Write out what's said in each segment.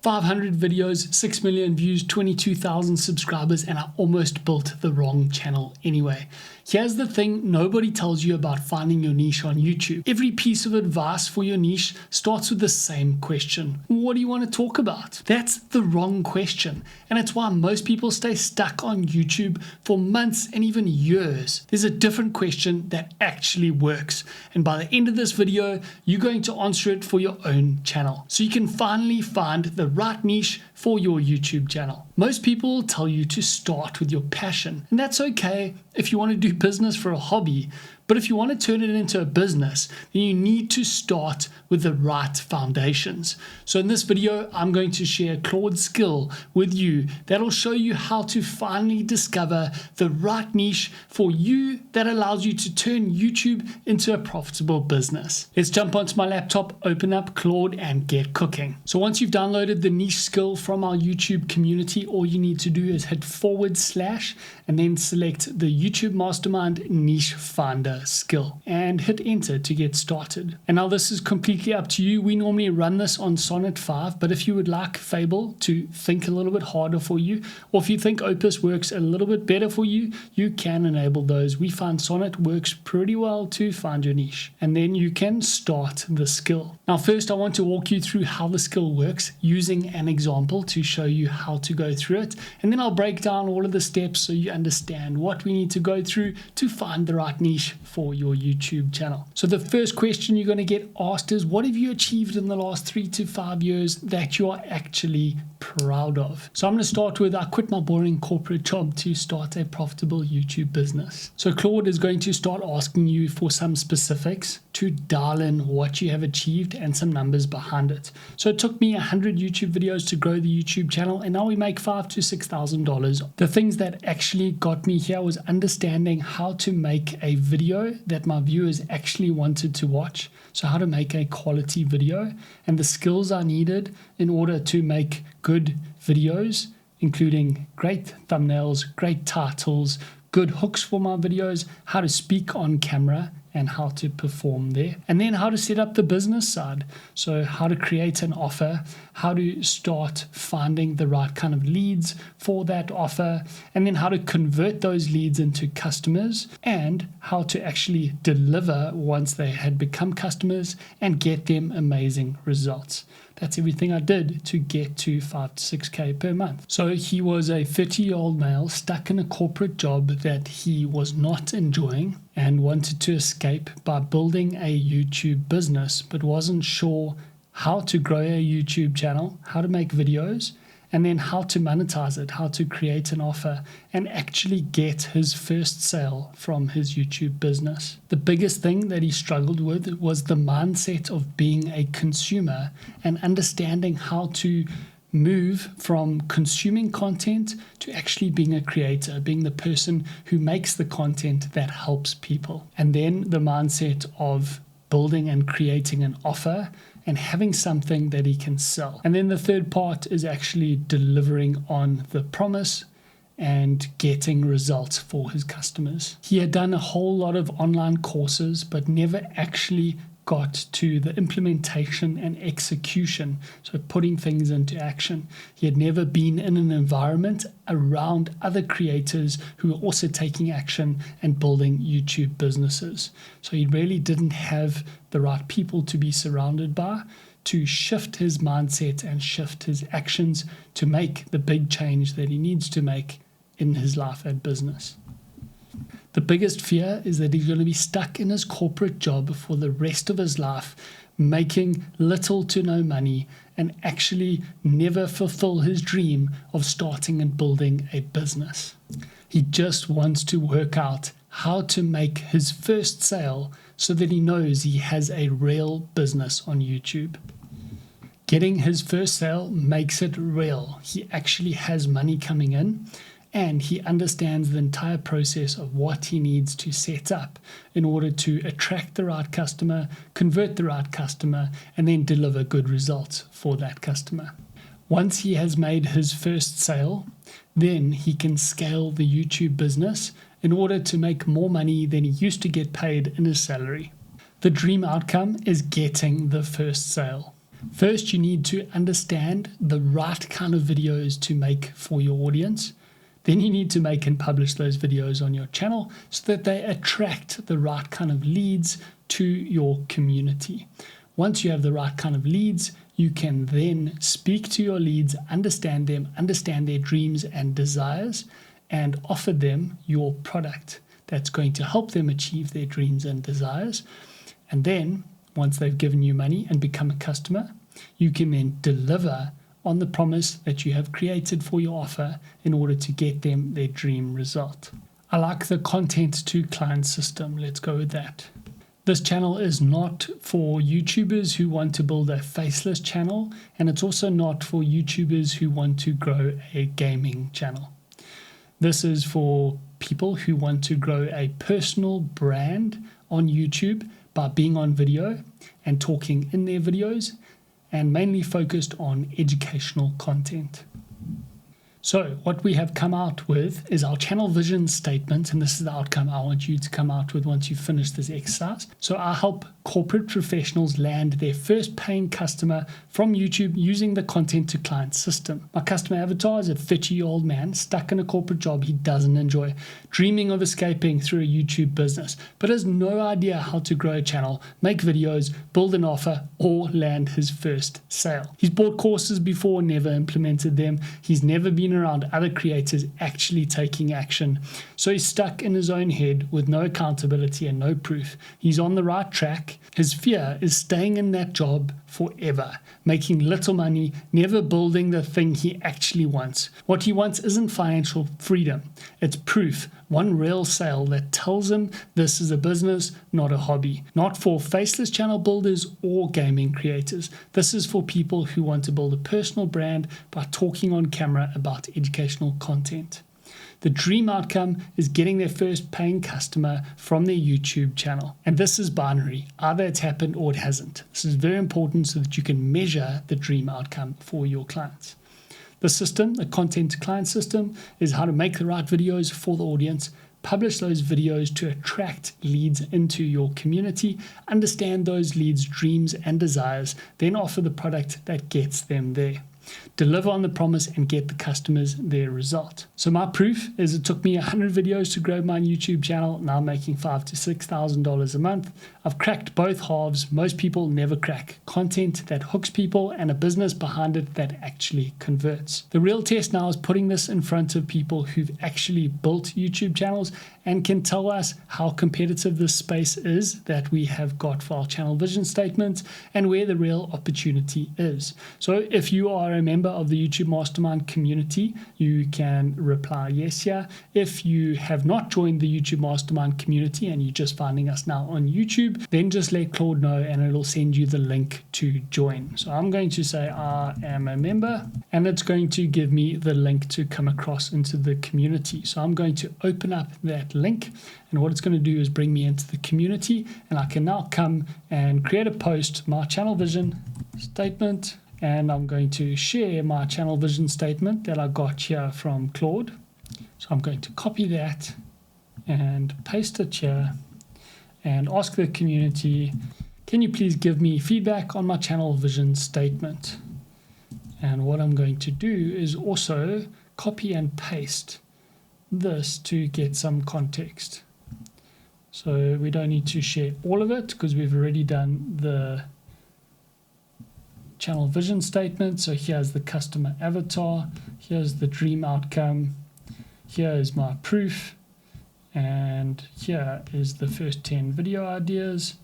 500 videos, 6 million views, 22,000 subscribers, and I almost built the wrong channel anyway. Here's the thing nobody tells you about finding your niche on YouTube. Every piece of advice for your niche starts with the same question. What do you want to talk about? That's the wrong question. And it's why most people stay stuck on YouTube for months and even years. There's a different question that actually works. And by the end of this video, you're going to answer it for your own channel. So you can finally find the right niche for your YouTube channel. Most people will tell you to start with your passion, and that's okay if you want to do business for a hobby. But if you want to turn it into a business, then you need to start with the right foundations. So in this video, I'm going to share Claude's skill with you that'll show you how to finally discover the right niche for you that allows you to turn YouTube into a profitable business. Let's jump onto my laptop, open up Claude, and get cooking. So once you've downloaded the niche skill from our YouTube community, all you need to do is hit / and then select the YouTube Mastermind Niche Finder skill and hit enter to get started. And now this is completely up to you. We normally run this on Sonnet 5, but if you would like Fable to think a little bit harder for you, or if you think Opus works a little bit better for you, you can enable those. We find Sonnet works pretty well to find your niche, and then you can start the skill. Now first I want to walk you through how the skill works using an example to show you how to go through it, and then I'll break down all of the steps so you understand what we need to go through to find the right niche for your YouTube channel. So the first question you're going to get asked is, what have you achieved in the last 3 to 5 years that you are actually proud of? So I'm going to start with, I quit my boring corporate job to start a profitable YouTube business. So Claude is going to start asking you for some specifics to dial in what you have achieved and some numbers behind it. So it took me 100 YouTube videos to grow the YouTube channel, and now we make $5,000 to $6,000. The things that actually got me here was understanding how to make a video that my viewers actually wanted to watch. So how to make a quality video, and the skills I needed in order to make good videos, including great thumbnails, great titles, good hooks for my videos, how to speak on camera, and how to perform there. And then how to set up the business side. So how to create an offer, how to start finding the right kind of leads for that offer, and then how to convert those leads into customers, and how to actually deliver once they had become customers and get them amazing results. That's everything I did to get to 5 to 6K per month. So he was a 30-year-old male stuck in a corporate job that he was not enjoying and wanted to escape by building a YouTube business, but wasn't sure how to grow a YouTube channel, how to make videos, and then how to monetize it, how to create an offer and actually get his first sale from his YouTube business. The biggest thing that he struggled with was the mindset of being a consumer and understanding how to move from consuming content to actually being a creator, being the person who makes the content that helps people. And then the mindset of building and creating an offer and having something that he can sell. And then the third part is actually delivering on the promise and getting results for his customers. He had done a whole lot of online courses, but never actually got to the implementation and execution, so putting things into action. He had never been in an environment around other creators who were also taking action and building YouTube businesses. So he really didn't have the right people to be surrounded by to shift his mindset and shift his actions to make the big change that he needs to make in his life and business. The biggest fear is that he's going to be stuck in his corporate job for the rest of his life, making little to no money, and actually never fulfill his dream of starting and building a business. He just wants to work out how to make his first sale so that he knows he has a real business on YouTube. Getting his first sale makes it real. He actually has money coming in, and he understands the entire process of what he needs to set up in order to attract the right customer, convert the right customer, and then deliver good results for that customer. Once he has made his first sale, then he can scale the YouTube business in order to make more money than he used to get paid in his salary. The dream outcome is getting the first sale. First, you need to understand the right kind of videos to make for your audience. Then you need to make and publish those videos on your channel so that they attract the right kind of leads to your community. Once you have the right kind of leads, you can then speak to your leads, understand them, understand their dreams and desires, and offer them your product that's going to help them achieve their dreams and desires. And then, once they've given you money and become a customer, you can then deliver on the promise that you have created for your offer in order to get them their dream result. I like the content to client system. Let's go with that. This channel is not for YouTubers who want to build a faceless channel, and it's also not for YouTubers who want to grow a gaming channel. This is for people who want to grow a personal brand on YouTube by being on video and talking in their videos, and mainly focused on educational content. So what we have come out with is our channel vision statement, and this is the outcome I want you to come out with once you finish this exercise. So I help corporate professionals land their first paying customer from YouTube using the content to client system. My customer avatar is a 30-year-old man stuck in a corporate job he doesn't enjoy, dreaming of escaping through a YouTube business, but has no idea how to grow a channel, make videos, build an offer, or land his first sale. He's bought courses before, never implemented them. He's never been around other creators actually taking action. So he's stuck in his own head with no accountability and no proof. He's on the right track. His fear is staying in that job forever, making little money, never building the thing he actually wants. What he wants isn't financial freedom. It's proof, one real sale that tells him this is a business, not a hobby. Not for faceless channel builders or gaming creators. This is for people who want to build a personal brand by talking on camera about educational content. The dream outcome is getting their first paying customer from their YouTube channel. And this is binary. Either it's happened or it hasn't. This is very important so that you can measure the dream outcome for your clients. The system, the content to client system, is how to make the right videos for the audience, publish those videos to attract leads into your community, understand those leads' dreams and desires, then offer the product that gets them there. Deliver on the promise and get the customers their result. So my proof is it took me 100 videos to grow my YouTube channel. Now I'm making $5,000 to $6,000 a month. I've cracked both halves. Most people never crack. Content that hooks people and a business behind it that actually converts. The real test now is putting this in front of people who've actually built YouTube channels and can tell us how competitive this space is that we have got for our channel vision statement and where the real opportunity is. So if you are a member of the YouTube Mastermind community, you can reply yes here. If you have not joined the YouTube Mastermind community and you're just finding us now on YouTube, then just let Claude know and it'll send you the link to join. So I'm going to say I am a member, and it's going to give me the link to come across into the community. So I'm going to open up that link, and what it's going to do is bring me into the community, and I can now come and create a post, my channel vision statement, and I'm going to share my channel vision statement that I got here from Claude. So I'm going to copy that and paste it here and ask the community, can you please give me feedback on my channel vision statement? And what I'm going to do is also copy and paste this to get some context. So we don't need to share all of it because we've already done the channel vision statement. So here's the customer avatar, here's the dream outcome, here is my proof, and here is the first 10 video ideas,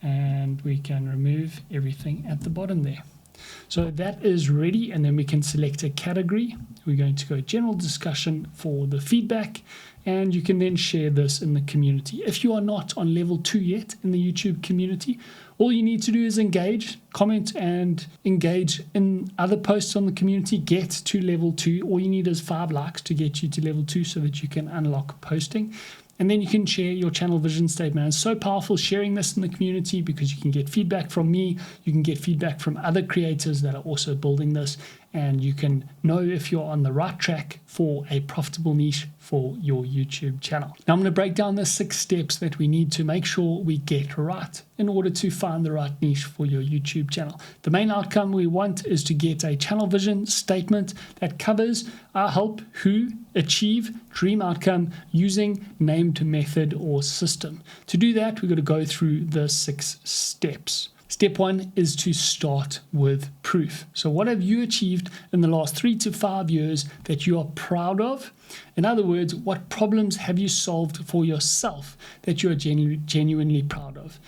and we can remove everything at the bottom there. So that is ready, and then we can select a category. We're going to go general discussion for the feedback, and you can then share this in the community. If you are not on level 2 yet in the YouTube community, all you need to do is engage, comment, and engage in other posts on the community. Get to level 2. All you need is 5 likes to get you to level 2 so that you can unlock posting. And then you can share your channel vision statement. It's so powerful sharing this in the community because you can get feedback from me, you can get feedback from other creators that are also building this, and you can know if you're on the right track for a profitable niche for your YouTube channel. Now I'm going to break down the 6 steps that we need to make sure we get right in order to find the right niche for your YouTube channel. The main outcome we want is to get a channel vision statement that covers our help who achieve dream outcome using named method or system. To do that, we've got to go through the 6 steps. Step 1 is to start with proof. So what have you achieved in the last 3 to 5 years that you are proud of? In other words, what problems have you solved for yourself that you are genuinely proud of?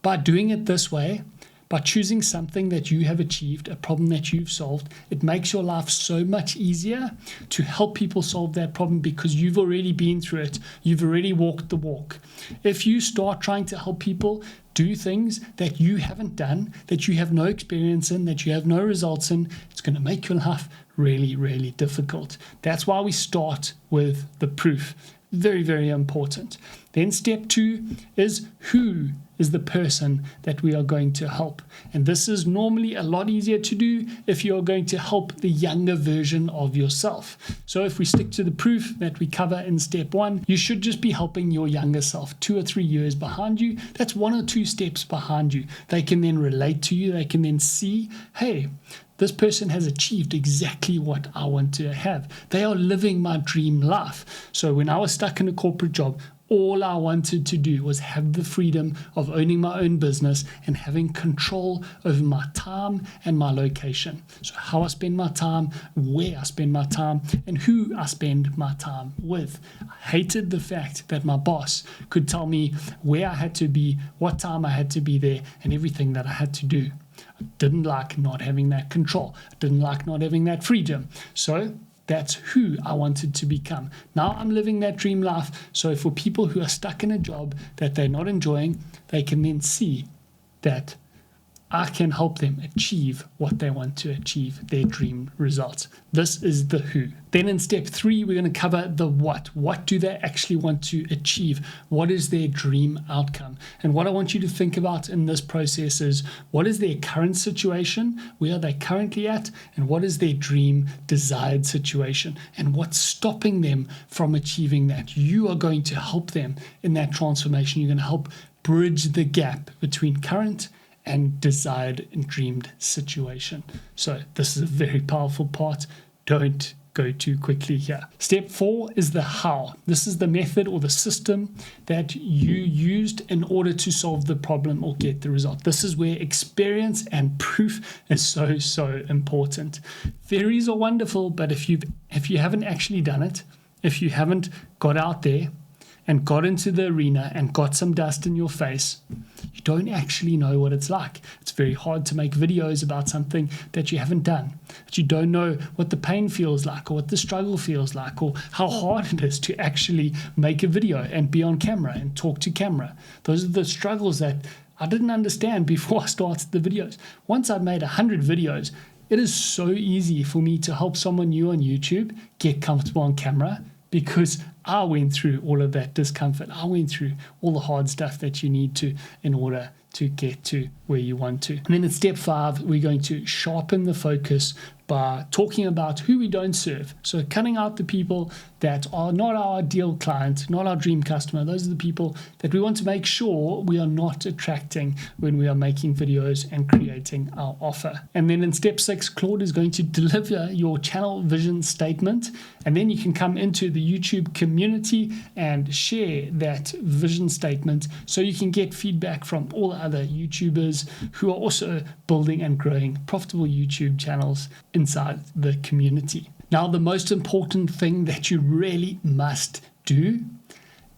By doing it this way, by choosing something that you have achieved, a problem that you've solved, it makes your life so much easier to help people solve that problem because you've already been through it. You've already walked the walk. If you start trying to help people do things that you haven't done, that you have no experience in, that you have no results in, it's going to make your life really, really difficult. That's why we start with the proof. Very, very important. Then step 2 is who is the person that we are going to help. And this is normally a lot easier to do if you're going to help the younger version of yourself. So if we stick to the proof that we cover in step 1, you should just be helping your younger self 2 or 3 years behind you. That's 1 or 2 steps behind you. They can then relate to you. They can then see, hey, this person has achieved exactly what I want to have. They are living my dream life. So when I was stuck in a corporate job, all I wanted to do was have the freedom of owning my own business and having control over my time and my location. So how I spend my time, where I spend my time, and who I spend my time with. I hated the fact that my boss could tell me where I had to be, what time I had to be there, and everything that I had to do. I didn't like not having that control. I didn't like not having that freedom. So that's who I wanted to become. Now I'm living that dream life. So for people who are stuck in a job that they're not enjoying, they can then see that I can help them achieve what they want to achieve, their dream results. This is the who. Then in step 3, we're going to cover the what. What do they actually want to achieve? What is their dream outcome? And what I want you to think about in this process is, what is their current situation? Where are they currently at? And what is their dream desired situation? And what's stopping them from achieving that? You are going to help them in that transformation. You're going to help bridge the gap between current and desired and dreamed situation. So this is a very powerful part. Don't go too quickly here. Step 4 is the how. This is the method or the system that you used in order to solve the problem or get the result. This is where experience and proof is so important. Theories are wonderful, but if you haven't actually done it, if you haven't got out there and got into the arena and got some dust in your face, you don't actually know what it's like. It's very hard to make videos about something that you haven't done, that you don't know what the pain feels like or what the struggle feels like or how hard it is to actually make a video and be on camera and talk to camera. Those are the struggles that I didn't understand before I started the videos. Once I've made 100 videos, it is so easy for me to help someone new on YouTube get comfortable on camera, because I went through all of that discomfort. I went through all the hard stuff that you need to in order to get to where you want to. And then in step 5, we're going to sharpen the focus by talking about who we don't serve. So cutting out the people that are not our ideal client, not our dream customer. Those are the people that we want to make sure we are not attracting when we are making videos and creating our offer. And then in step 6, Claude is going to deliver your channel vision statement. And then you can come into the YouTube community and share that vision statement so you can get feedback from all the other YouTubers who are also building and growing profitable YouTube channels inside the community. Now, the most important thing that you really must do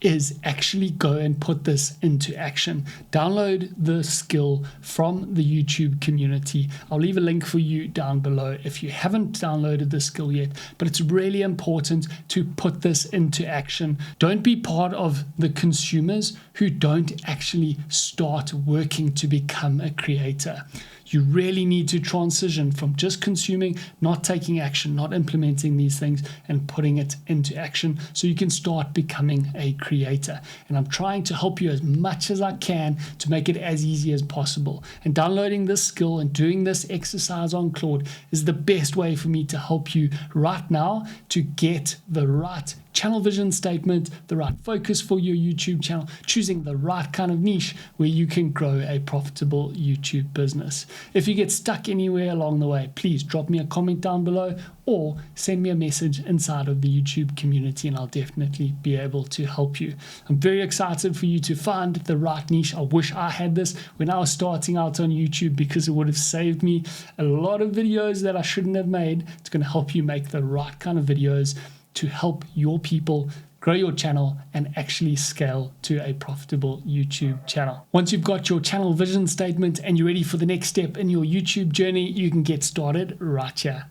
is actually go and put this into action. Download the skill from the YouTube community. I'll leave a link for you down below if you haven't downloaded the skill yet, but it's really important to put this into action. Don't be part of the consumers who don't actually start working to become a creator. You really need to transition from just consuming, not taking action, not implementing these things, and putting it into action so you can start becoming a creator. And I'm trying to help you as much as I can to make it as easy as possible. And downloading this skill and doing this exercise on Claude is the best way for me to help you right now to get the right channel vision statement, the right focus for your YouTube channel, choosing the right kind of niche where you can grow a profitable YouTube business. If you get stuck anywhere along the way, please drop me a comment down below or send me a message inside of the YouTube community and I'll definitely be able to help you. I'm very excited for you to find the right niche. I wish I had this when I was starting out on YouTube because it would have saved me a lot of videos that I shouldn't have made. It's going to help you make the right kind of videos to help your people grow your channel and actually scale to a profitable YouTube channel. Once you've got your channel vision statement and you're ready for the next step in your YouTube journey, you can get started right here.